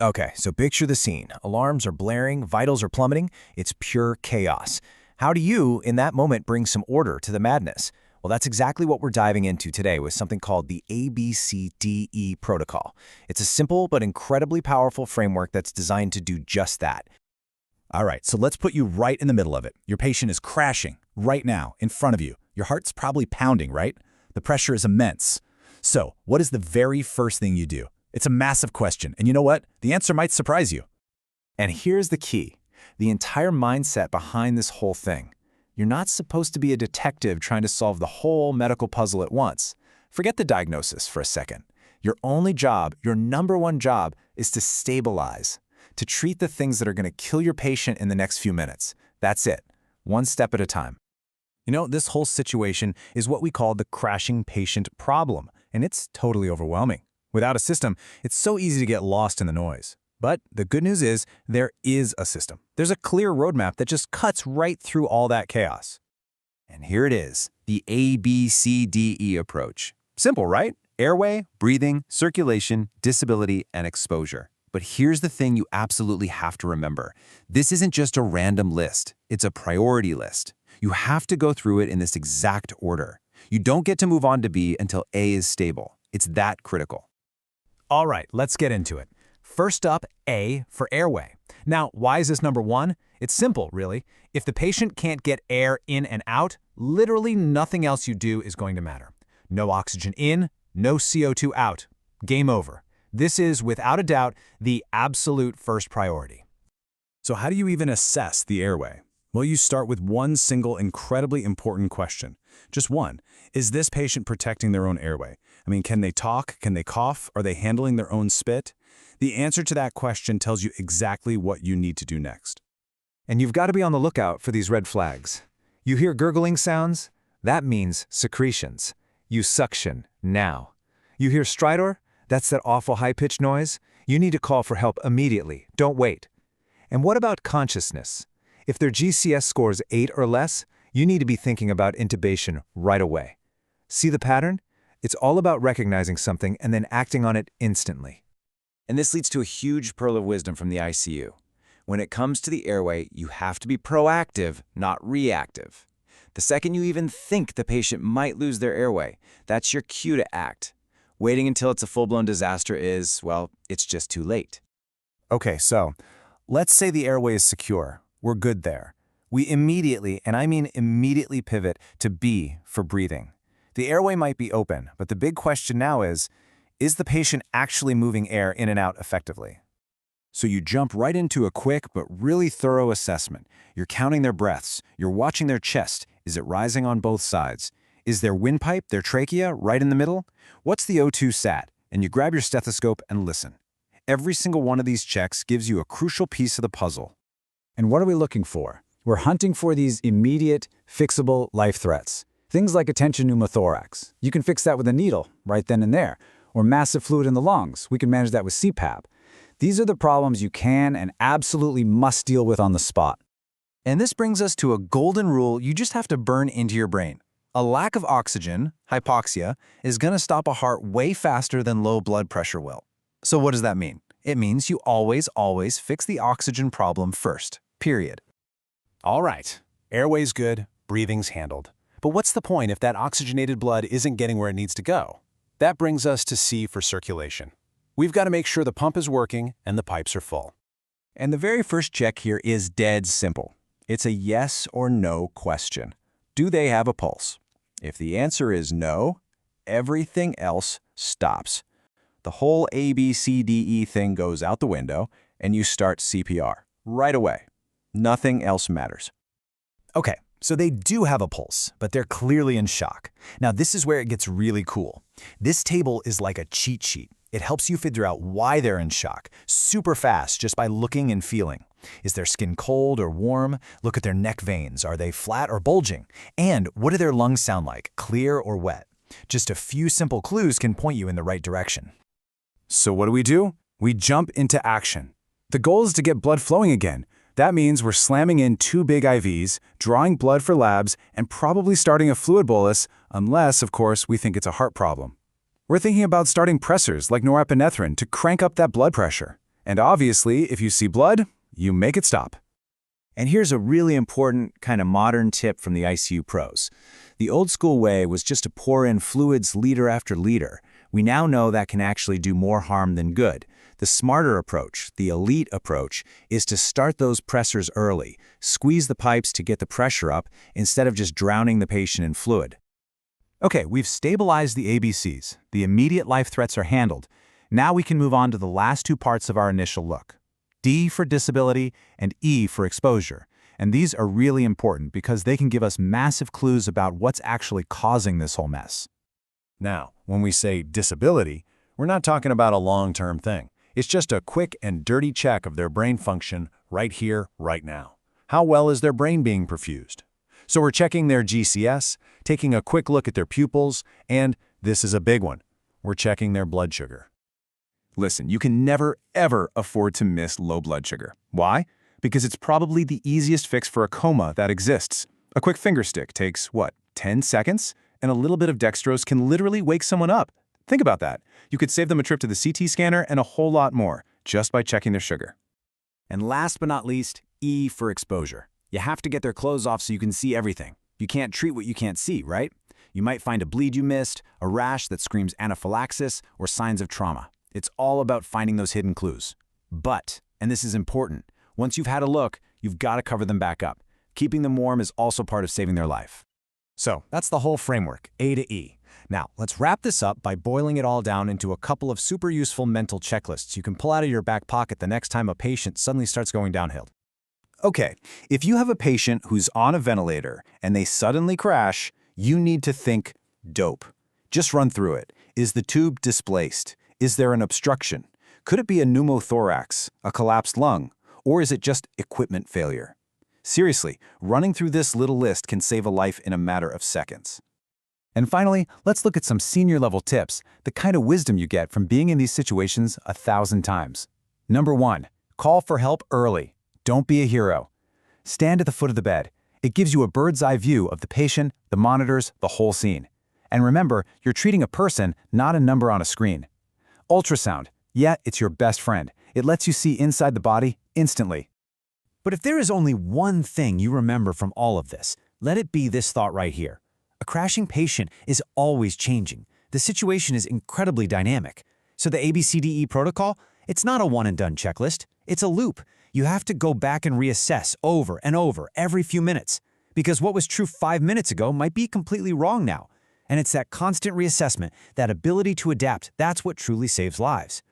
Okay, so picture the scene. Alarms are blaring, vitals are plummeting. It's pure chaos. How do you, in that moment, bring some order to the madness? Well, that's exactly what we're diving into today with something called the ABCDE protocol. It's a simple but incredibly powerful framework that's designed to do just that. All right, so let's put you right in the middle of it. Your patient is crashing right now in front of you. Your heart's probably pounding, right? The pressure is immense. So, what is the very first thing you do? It's a massive question, and you know what? The answer might surprise you. And here's the key, the entire mindset behind this whole thing. You're not supposed to be a detective trying to solve the whole medical puzzle at once. Forget the diagnosis for a second. Your only job, your number one job, is to stabilize, to treat the things that are going to kill your patient in the next few minutes. That's it, one step at a time. You know, this whole situation is what we call the crashing patient problem, and it's totally overwhelming. Without a system, it's so easy to get lost in the noise. But the good news is there is a system. There's a clear roadmap that just cuts right through all that chaos. And here it is, the ABCDE approach. Simple, right? Airway, breathing, circulation, disability, and exposure. But here's the thing you absolutely have to remember. This isn't just a random list. It's a priority list. You have to go through it in this exact order. You don't get to move on to B until A is stable. It's that critical. All right, let's get into it. First up, A for airway. Now, why is this number one? It's simple, really. If the patient can't get air in and out, literally nothing else you do is going to matter. No oxygen in, no CO2 out. Game over. This is, without a doubt, the absolute first priority. So how do you even assess the airway? Well, you start with one single incredibly important question. Just one. Is this patient protecting their own airway? I mean, can they talk? Can they cough? Are they handling their own spit? The answer to that question tells you exactly what you need to do next. And you've got to be on the lookout for these red flags. You hear gurgling sounds? That means secretions. You suction now. You hear stridor? That's that awful high-pitched noise. You need to call for help immediately. Don't wait. And what about consciousness? If their GCS scores 8 or less, you need to be thinking about intubation right away. See the pattern? It's all about recognizing something and then acting on it instantly. And this leads to a huge pearl of wisdom from the ICU. When it comes to the airway, you have to be proactive, not reactive. The second you even think the patient might lose their airway, that's your cue to act. Waiting until it's a full-blown disaster is, well, it's just too late. Okay, so let's say the airway is secure. We're good there. We immediately, and I mean immediately, pivot to B for breathing. The airway might be open, but the big question now is the patient actually moving air in and out effectively? So you jump right into a quick but really thorough assessment. You're counting their breaths. You're watching their chest. Is it rising on both sides? Is their windpipe, their trachea, right in the middle? What's the O2 sat? And you grab your stethoscope and listen. Every single one of these checks gives you a crucial piece of the puzzle. And what are we looking for? We're hunting for these immediate, fixable life threats. Things like a tension pneumothorax. You can fix that with a needle, right then and there. Or massive fluid in the lungs. We can manage that with CPAP. These are the problems you can and absolutely must deal with on the spot. And this brings us to a golden rule you just have to burn into your brain. A lack of oxygen, hypoxia, is going to stop a heart way faster than low blood pressure will. So what does that mean? It means you always fix the oxygen problem first, period. All right, airway's good, breathing's handled. But what's the point if that oxygenated blood isn't getting where it needs to go? That brings us to C for circulation. We've got to make sure the pump is working and the pipes are full. And the very first check here is dead simple. It's a yes or no question. Do they have a pulse? If the answer is no, everything else stops. The whole ABCDE thing goes out the window, and you start CPR right away. Nothing else matters. Okay, so they do have a pulse, but they're clearly in shock. Now, this is where it gets really cool. This table is like a cheat sheet. It helps you figure out why they're in shock super fast just by looking and feeling. Is their skin cold or warm? Look at their neck veins. Are they flat or bulging? And what do their lungs sound like, clear or wet? Just a few simple clues can point you in the right direction. So what do? We jump into action. The goal is to get blood flowing again. That means we're slamming in 2 big IVs, drawing blood for labs, and probably starting a fluid bolus, unless, of course, we think it's a heart problem. We're thinking about starting pressors like norepinephrine to crank up that blood pressure. And obviously, if you see blood, you make it stop. And here's a really important kind of modern tip from the ICU pros. The old school way was just to pour in fluids liter after liter. We now know that can actually do more harm than good. The smarter approach, the elite approach, is to start those pressors early, squeeze the pipes to get the pressure up instead of just drowning the patient in fluid. Okay, we've stabilized the ABCs. The immediate life threats are handled. Now we can move on to the last two parts of our initial look. D for disability and E for exposure. And these are really important because they can give us massive clues about what's actually causing this whole mess. Now, when we say disability, we're not talking about a long-term thing. It's just a quick and dirty check of their brain function right here, right now. How well is their brain being perfused? So we're checking their GCS, taking a quick look at their pupils, and this is a big one, we're checking their blood sugar. Listen, you can never, ever afford to miss low blood sugar. Why? Because it's probably the easiest fix for a coma that exists. A quick finger stick takes, what, 10 seconds? And a little bit of dextrose can literally wake someone up. Think about that. You could save them a trip to the CT scanner and a whole lot more just by checking their sugar. And last but not least, E for exposure. You have to get their clothes off so you can see everything. You can't treat what you can't see, right? You might find a bleed you missed, a rash that screams anaphylaxis, or signs of trauma. It's all about finding those hidden clues. But, and this is important, once you've had a look, you've got to cover them back up. Keeping them warm is also part of saving their life. So that's the whole framework, A to E. Now, let's wrap this up by boiling it all down into a couple of super useful mental checklists you can pull out of your back pocket the next time a patient suddenly starts going downhill. Okay, if you have a patient who's on a ventilator and they suddenly crash, you need to think dope. Just run through it. Is the tube displaced? Is there an obstruction? Could it be a pneumothorax, a collapsed lung, or is it just equipment failure? Seriously, running through this little list can save a life in a matter of seconds. And finally, let's look at some senior-level tips, the kind of wisdom you get from being in these situations 1,000 times. Number 1, call for help early. Don't be a hero. Stand at the foot of the bed. It gives you a bird's-eye view of the patient, the monitors, the whole scene. And remember, you're treating a person, not a number on a screen. Ultrasound. Yeah, it's your best friend. It lets you see inside the body instantly. But if there is only one thing you remember from all of this, let it be this thought right here. A crashing patient is always changing. The situation is incredibly dynamic. So the ABCDE protocol, it's not a one-and-done checklist. It's a loop. You have to go back and reassess over and over every few minutes. Because what was true 5 minutes ago might be completely wrong now. And it's that constant reassessment, that ability to adapt, that's what truly saves lives.